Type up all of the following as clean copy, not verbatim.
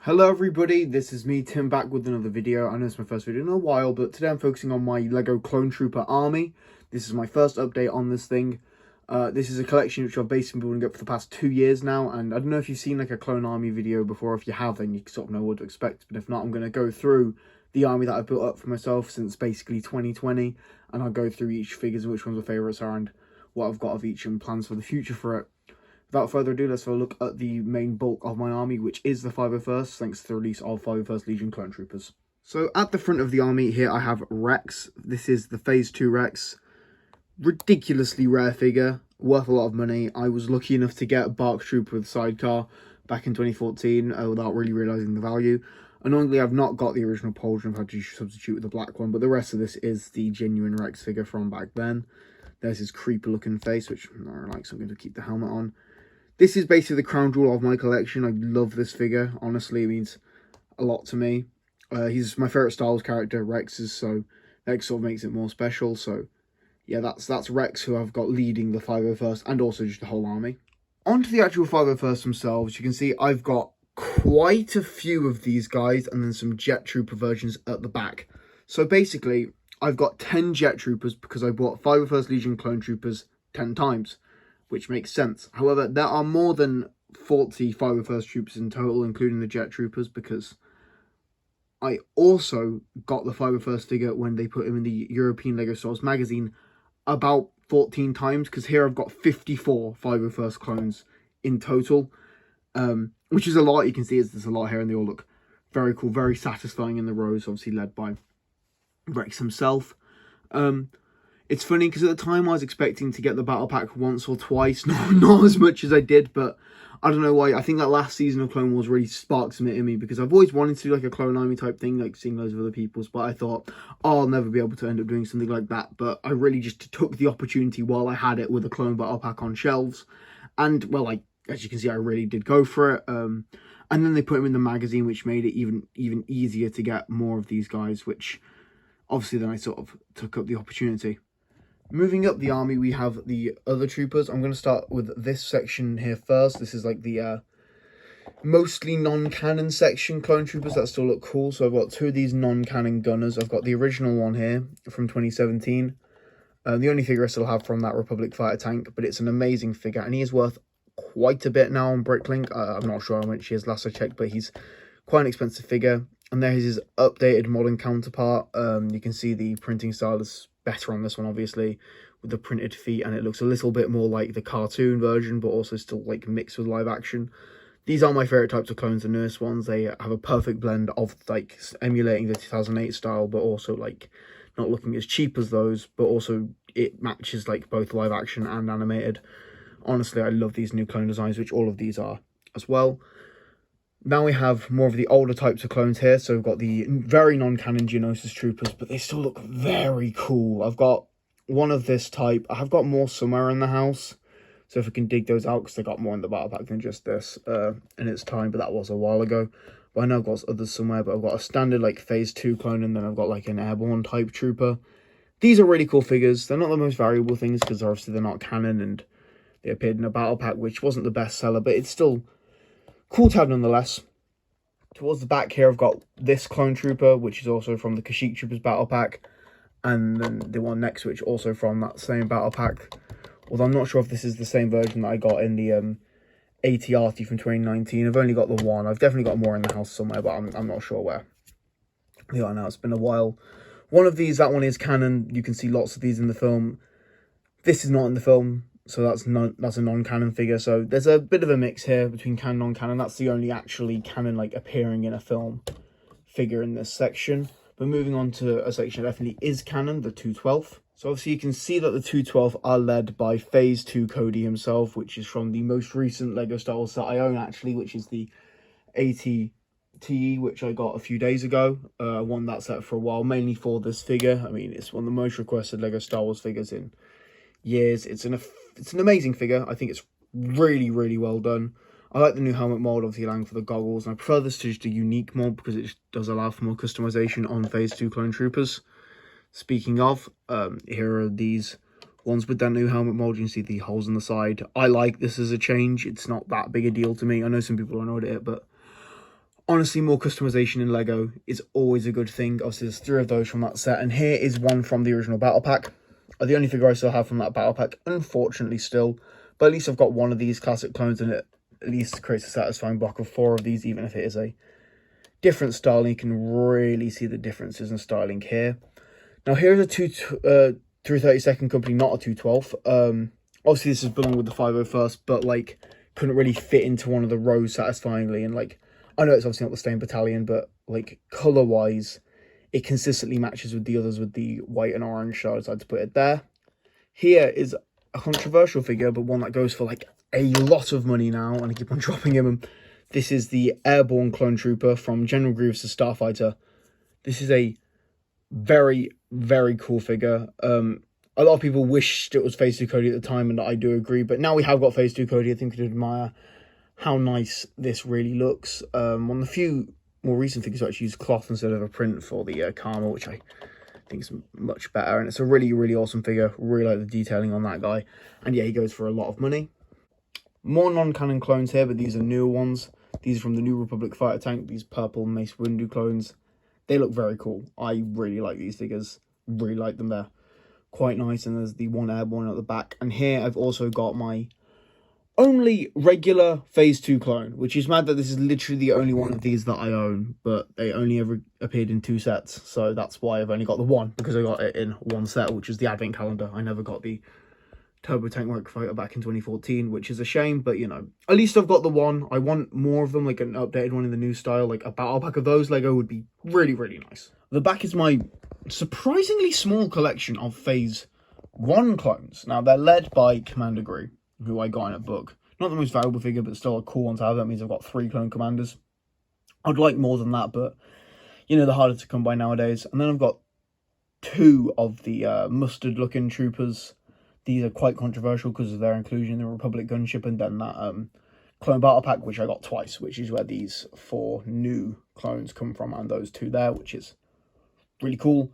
Hello everybody, this is me, Tim, back with another video. I know it's my first video in a while, but today I'm focusing on my LEGO Clone Trooper army. This is my first update on this thing. This is a collection which I've basically been building up for the past 2 years now, and I don't know if you've seen like a Clone Army video before. If you have, then you sort of know what to expect, but if not, I'm going to go through the army that I've built up for myself since basically 2020, and I'll go through each figures and which ones my favourites are and what I've got of each and plans for the future for it. Without further ado, let's have a look at the main bulk of my army, which is the 501st, thanks to the release of 501st Legion Clone Troopers. So at the front of the army here, I have Rex. This is the Phase 2 Rex. Ridiculously rare figure, worth a lot of money. I was lucky enough to get a BARC Trooper with sidecar back in 2014 without really realising the value. Annoyingly, I've not got the original Pauldron. I've had to substitute with the black one, but the rest of this is the genuine Rex figure from back then. There's his creeper looking face, which I like, so I'm going to keep the helmet on. This is basically the crown jewel of my collection. I love this figure. Honestly, it means a lot to me. He's my favourite Star Wars character, Rex's, so that sort of makes it more special. So, yeah, that's Rex, who I've got leading the 501st and also just the whole army. On to the actual 501st themselves. You can see I've got quite a few of these guys and then some Jet Trooper versions at the back. So basically, I've got 10 Jet Troopers because I bought 501st Legion Clone Troopers 10 times. Which makes sense. However, there are more than 40 501st Troopers in total, including the Jet Troopers, because I also got the 501st figure when they put him in the European LEGO Star Wars magazine about 14 times, because here I've got 54 501st clones in total, which is a lot. You can see there's a lot here, and they all look very cool, very satisfying in the rows, obviously led by Rex himself. It's funny because at the time I was expecting to get the battle pack once or twice, not as much as I did, but I don't know why. I think that last season of Clone Wars really sparked something in me because I've always wanted to do like a Clone Army type thing, like seeing loads of other people's, but I thought, oh, I'll never be able to end up doing something like that. But I really just took the opportunity while I had it with a Clone battle pack on shelves, and well, as you can see, I really did go for it. And then they put him in the magazine, which made it even easier to get more of these guys, which obviously then I sort of took up the opportunity. Moving up the army, we have the other troopers. I'm going to start with this section here first. This is like the mostly non-canon section clone troopers that still look cool. So I've got two of these non-canon gunners. I've got the original one here from 2017. The only figure I still have from that Republic fighter tank, but it's an amazing figure. And he is worth quite a bit now on Bricklink. I'm not sure how much he is last I checked, but he's quite an expensive figure. And there's his updated modern counterpart. You can see the printing style is better on this one, obviously, with the printed feet, and it looks a little bit more like the cartoon version, but also still like mixed with live action. These are my favorite types of clones, the newest ones. They have a perfect blend of like emulating the 2008 style, but also like not looking as cheap as those, but also it matches like both live action and animated. Honestly, I love these new clone designs, which all of these are as well. Now we have more of the older types of clones here. So we've got the very non-canon Geonosis Troopers, but they still look very cool. I've got one of this type. I have got more somewhere in the house. So if we can dig those out, because they got more in the battle pack than just this in its time, but that was a while ago. But I know I've got others somewhere, but I've got a standard like Phase 2 clone, and then I've got like an airborne type trooper. These are really cool figures. They're not the most valuable things, because obviously they're not canon, and they appeared in a battle pack, which wasn't the best seller, but it's still cool to have nonetheless. Towards the back here, I've got this clone trooper, which is also from the Kashyyyk Troopers battle pack, and then the one next to which also from that same battle pack. Although I'm not sure if this is the same version that I got in the AT-AT from 2019. I've only got the one. I've definitely got more in the house somewhere, but I'm not sure where they are now. It's been a while. One of these, that one is canon. You can see lots of these in the film. This is not in the film. So that's a non-canon figure. So there's a bit of a mix here between canon and non-canon. That's the only actually canon like appearing in a film figure in this section. But moving on to a section that definitely is canon, the 212th. So obviously you can see that the 212th are led by Phase 2 Cody himself, which is from the most recent LEGO Star Wars set I own actually, which is the AT-TE, which I got a few days ago. I won that set for a while, mainly for this figure. I mean, it's one of the most requested LEGO Star Wars figures in years. It's an amazing figure. I think it's really, really well done. I like the new helmet mold, obviously allowing for the goggles, and I prefer this to just a unique mod because it does allow for more customization on Phase 2 Clone Troopers. Speaking of, here are these ones with that new helmet mold. You can see the holes on the side. I like this as a change. It's not that big a deal to me. I know some people are annoyed at it, but Honestly, more customization in LEGO is always a good thing. Obviously, there's 3 of those from that set, and here is one from the original Battle Pack. The only figure I still have from that Battle Pack, unfortunately still. But at least I've got one of these classic clones, and it at least creates a satisfying block of 4 of these, even if it is a different styling. You can really see the differences in styling here. Now, here's a 332nd company, not a 212th. Obviously, this is belonged with the 501st, but, like, couldn't really fit into one of the rows satisfyingly, and, like, I know it's obviously not the same battalion, but, like, colour-wise, it consistently matches with the others with the white and orange, so I decided to put it there. Here is a controversial figure, but one that goes for, like, a lot of money now, and I keep on dropping him. This is the Airborne Clone Trooper from General Grievous' Starfighter. This is a very, very cool figure. A lot of people wished it was Phase 2 Cody at the time, and I do agree, but now we have got Phase 2 Cody, I think we could admire how nice this really looks. One of the few more recent figures who actually use cloth instead of a print for the Karma, which I think is much better, and it's a really, really awesome figure. Really like the detailing on that guy, and yeah, he goes for a lot of money. More non-canon clones here, but these are newer ones. These are from the New Republic fighter tank, these purple Mace Windu clones. They look very cool. I really like these figures, really like them. They're quite nice, and there's the one airborne at the back. And here I've also got my only regular Phase 2 clone, which is mad that this is literally the only one of these that I own, but they only ever appeared in 2 sets, so that's why I've only got the one, because I got it in 1 set, which is the Advent Calendar. I never got the Turbo Tank Microfighter back in 2014, which is a shame, but you know, at least I've got the one. I want more of them, like an updated one in the new style, like a battle pack of those LEGO would be really, really nice. The back is my surprisingly small collection of Phase 1 clones. Now, they're led by Commander Gree, who I got in a book. Not the most valuable figure, but still a cool one to have. That means I've got 3 clone commanders. I'd like more than that, but, you know, they're harder to come by nowadays. And then I've got 2 of the mustard-looking troopers. These are quite controversial because of their inclusion in the Republic gunship, and then that clone battle pack, which I got twice, which is where these 4 new clones come from, and those 2 there, which is really cool.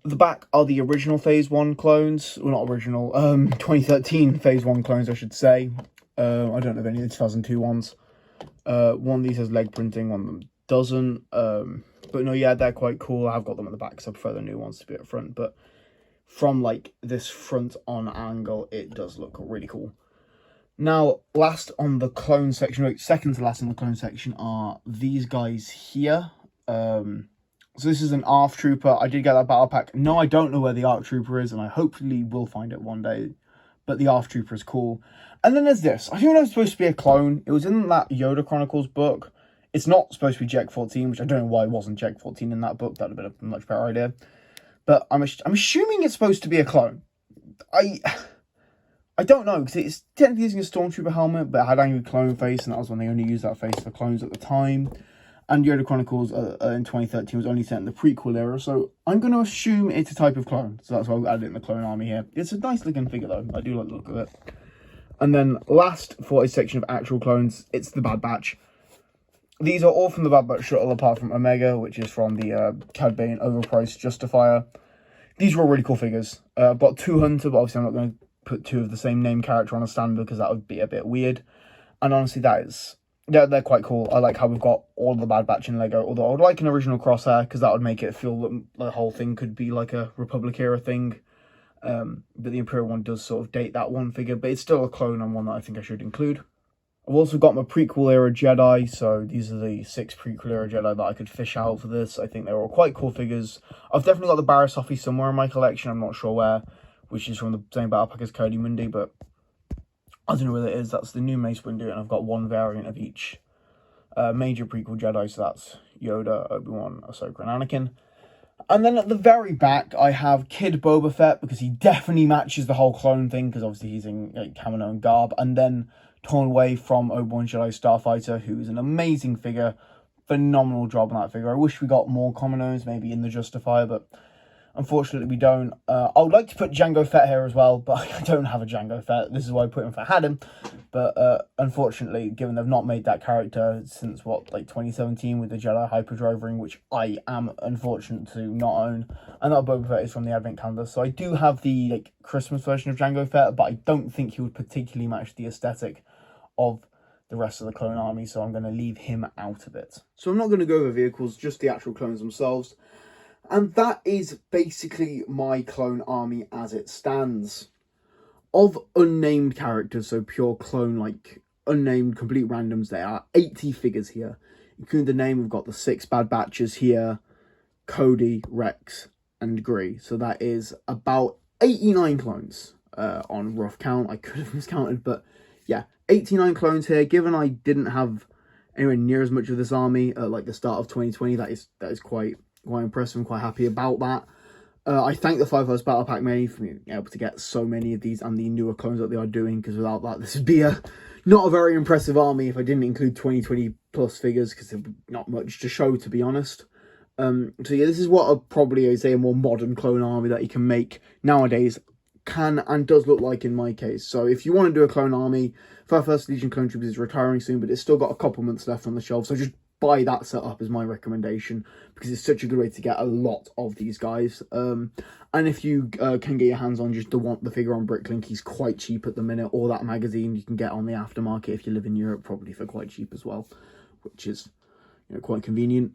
The back are the original Phase 1 clones. Well, not original, 2013 Phase 1 clones, I should say. I don't know if any of the 2002 ones. One of these has leg printing, one of them doesn't. But no, yeah, they're quite cool. I've got them at the back because I prefer the new ones to be at front. But from, like, this front-on angle, it does look really cool. Now, last on the clone section, wait, second to last in the clone section are these guys here. So this is an ARF Trooper. I did get that battle pack. No, I don't know where the ARF Trooper is, and I hopefully will find it one day. But the ARF Trooper is cool. And then there's this. I think it was supposed to be a clone. It was in that Yoda Chronicles book. It's not supposed to be Jek 14, which I don't know why it wasn't Jek 14 in that book. That would have been a much better idea. But I'm assuming it's supposed to be a clone. I don't know, because it's technically using a Stormtrooper helmet, but it had angry clone face, and that was when they only used that face for clones at the time. And Yoda Chronicles in 2013 was only set in the prequel era, so I'm going to assume it's a type of clone. So that's why I've added it in the clone army here. It's a nice looking figure though, I do like the look of it. And then last for a section of actual clones, it's the Bad Batch. These are all from the Bad Batch shuttle, apart from Omega, which is from the Cad Bane overpriced Justifier. These were all really cool figures. I've got 2 Hunter, but obviously I'm not going to put 2 of the same name character on a stand because that would be a bit weird. And honestly, they're quite cool. I like how we've got all of the Bad Batch in LEGO, although I would like an original Crosshair, because that would make it feel that the whole thing could be like a Republic era thing. But the Imperial one does sort of date that one figure, but it's still a clone and one that I think I should include. I've also got my prequel era Jedi, so these are the 6 prequel era Jedi that I could fish out for this. I think they're all quite cool figures. I've definitely got the Barriss Offee somewhere in my collection, I'm not sure where, which is from the same battle pack as Cody Mundi, but I don't know where it is. That's the new Mace Windu, and I've got 1 variant of each major prequel Jedi, so that's Yoda, Obi-Wan, Ahsoka, and Anakin. And then at the very back, I have Kid Boba Fett, because he definitely matches the whole clone thing, because obviously he's in Kamino and garb, and then torn away from Obi-Wan Jedi Starfighter, who's an amazing figure. Phenomenal job on that figure. I wish we got more Kamino's, maybe in the Justifier, but unfortunately we don't. I would like to put Jango Fett here as well, but I don't have a Jango Fett. This is why I put him if I had him. But unfortunately, given they've not made that character since, what, like 2017 with the Jedi Hyperdrive ring, which I am unfortunate to not own. And that Boba Fett is from the Advent Calendar. So I do have the Christmas version of Jango Fett, but I don't think he would particularly match the aesthetic of the rest of the clone army, so I'm going to leave him out of it. So I'm not going to go over vehicles, just the actual clones themselves. And that is basically my clone army as it stands. Of unnamed characters, so pure clone, like unnamed, complete randoms, there are 80 figures here. Including the name, we've got the 6 Bad Batches here, Cody, Rex, and Gree. So that is about 89 clones on rough count. I could have miscounted, but yeah, 89 clones here. Given I didn't have anywhere near as much of this army at like the start of 2020, that is quite impressive. I'm quite happy about that. I thank the 5 Battle Pack many for being able to get so many of these and the newer clones that they are doing, because without that, this would be not a very impressive army if I didn't include 2020 plus figures, because there's not much to show, to be honest. So yeah, this is what probably I say a more modern clone army that you can make nowadays can and does look like in my case. So if you want to do a clone army, 1st Legion Clone Troopers is retiring soon, but it's still got a couple months left on the shelf, so just buy that setup as my recommendation, because it's such a good way to get a lot of these guys. And if you can get your hands on just the figure on Bricklink, he's quite cheap at the minute, or that magazine you can get on the aftermarket if you live in Europe, probably for quite cheap as well, which is, you know, quite convenient.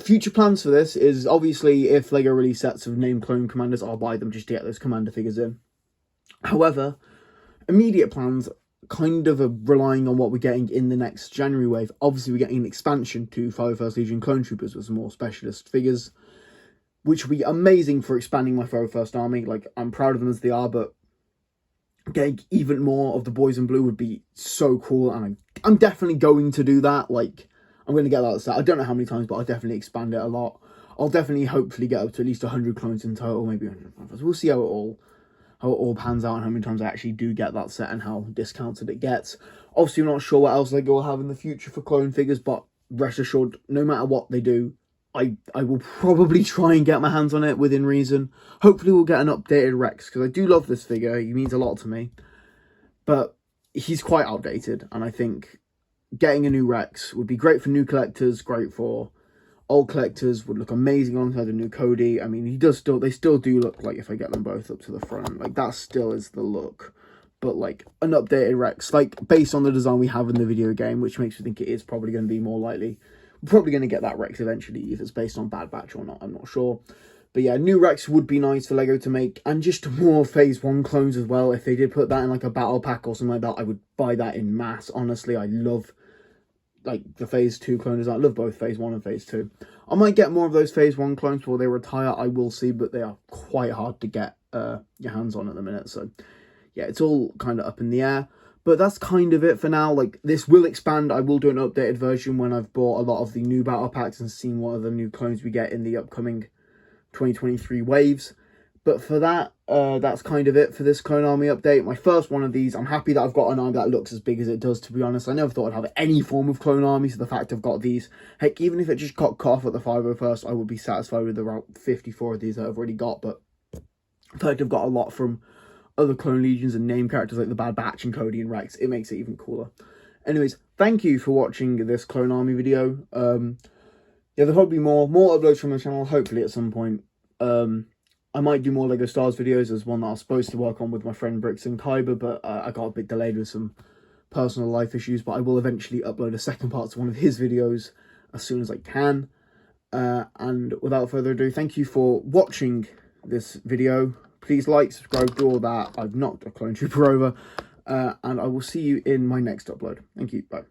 Future plans for this is, obviously, if LEGO release sets of named clone commanders, I'll buy them just to get those commander figures in. However, immediate plans kind of are relying on what we're getting in the next January wave. Obviously, we're getting an expansion to 1st Legion Clone Troopers with some more specialist figures, which will be amazing for expanding my 1st army. Like, I'm proud of them as they are, but getting even more of the boys in blue would be so cool, and I'm definitely going to do that. Like, I'm going to get that set. I don't know how many times, but I'll definitely expand it a lot. I'll definitely hopefully get up to at least 100 clones in total, maybe 100. We'll see how it all pans out and how many times I actually do get that set and how discounted it gets. Obviously, I'm not sure what else LEGO will have in the future for clone figures, but rest assured, no matter what they do, I will probably try and get my hands on it within reason. Hopefully, we'll get an updated Rex, because I do love this figure. He means a lot to me. But he's quite outdated, and I think getting a new Rex would be great for new collectors, great for old collectors, would look amazing alongside the new Cody. I mean, they still do look like, if I get them both up to the front, like that still is the look. But like an updated Rex, like based on the design we have in the video game, which makes me think it is probably going to be more likely. We're probably going to get that Rex eventually, if it's based on Bad Batch or not, I'm not sure. But yeah, new Rex would be nice for LEGO to make, and just more Phase 1 clones as well. If they did put that in like a battle pack or something like that, I would buy that in mass. Honestly, I love like the Phase 2 clones. I love both Phase 1 and Phase 2. I might get more of those Phase 1 clones before they retire, I will see, but they are quite hard to get your hands on at the minute. So yeah, it's all kind of up in the air. But that's kind of it for now. Like, this will expand. I will do an updated version when I've bought a lot of the new battle packs and seen what other new clones we get in the upcoming 2023 waves. But for that, that's kind of it for this clone army update. My first one of these. I'm happy that I've got an army that looks as big as it does, to be honest. I never thought I'd have any form of clone army, so the fact I've got these, heck, even if it just got cut off at the 501st, I would be satisfied with around 54 of these that I've already got. But the fact I've got a lot from other clone legions and name characters like the Bad Batch and Cody and Rex, it makes it even cooler. Anyways, thank you for watching this clone army video. Yeah, there'll probably be more uploads from the channel, hopefully at some point. I might do more LEGO Stars videos. There's one that I was supposed to work on with my friend Bricks and Kyber, but I got a bit delayed with some personal life issues, but I will eventually upload a second part to one of his videos as soon as I can. And without further ado, thank you for watching this video. Please like, subscribe, do all that. I've knocked a clone trooper over. And I will see you in my next upload. Thank you. Bye.